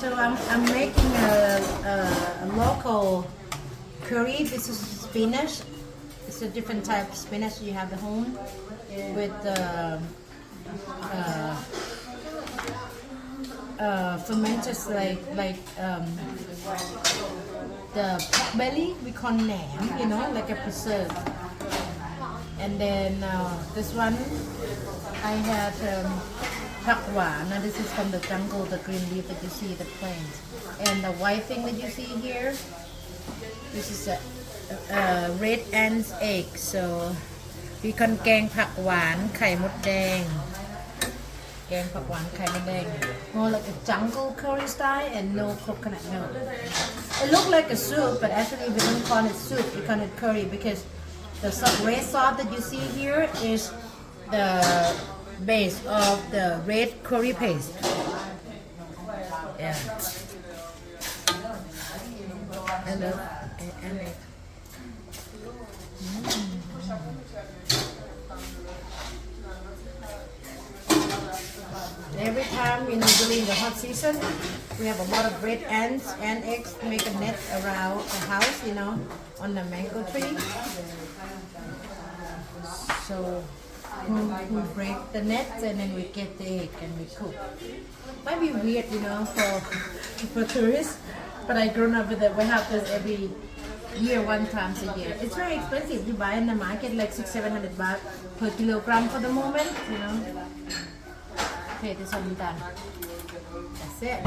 So I'm making a local curry. This is spinach. It's a different type of spinach you have at home with fermented the pork belly we call nam, you know, like a preserve. And then this one I had pak hwan. Now this is from the jungle, the green leaf that you see, the plains. And the white thing that you see here, this is a red ants egg. So we can แกงผักหวานไข่มดแดง แกงผักหวานไข่มดแดง more like a jungle curry style and no coconut milk. It looks like a soup, but actually we don't call it soup, we call it curry because the red sauce that you see here is the base of the red curry paste. Yeah. I love it. Every time, you know, during the hot season, we have a lot of red ants and eggs make a net around the house, you know, on the mango tree. So we break the nets and then we get the egg and we cook. Might be weird, you know, for tourists, but I grown up with it. We have this every year, one time a year. It's very expensive. You buy in the market like 600-700 baht per kilogram for the moment, you know. Okay, this one done. That's it.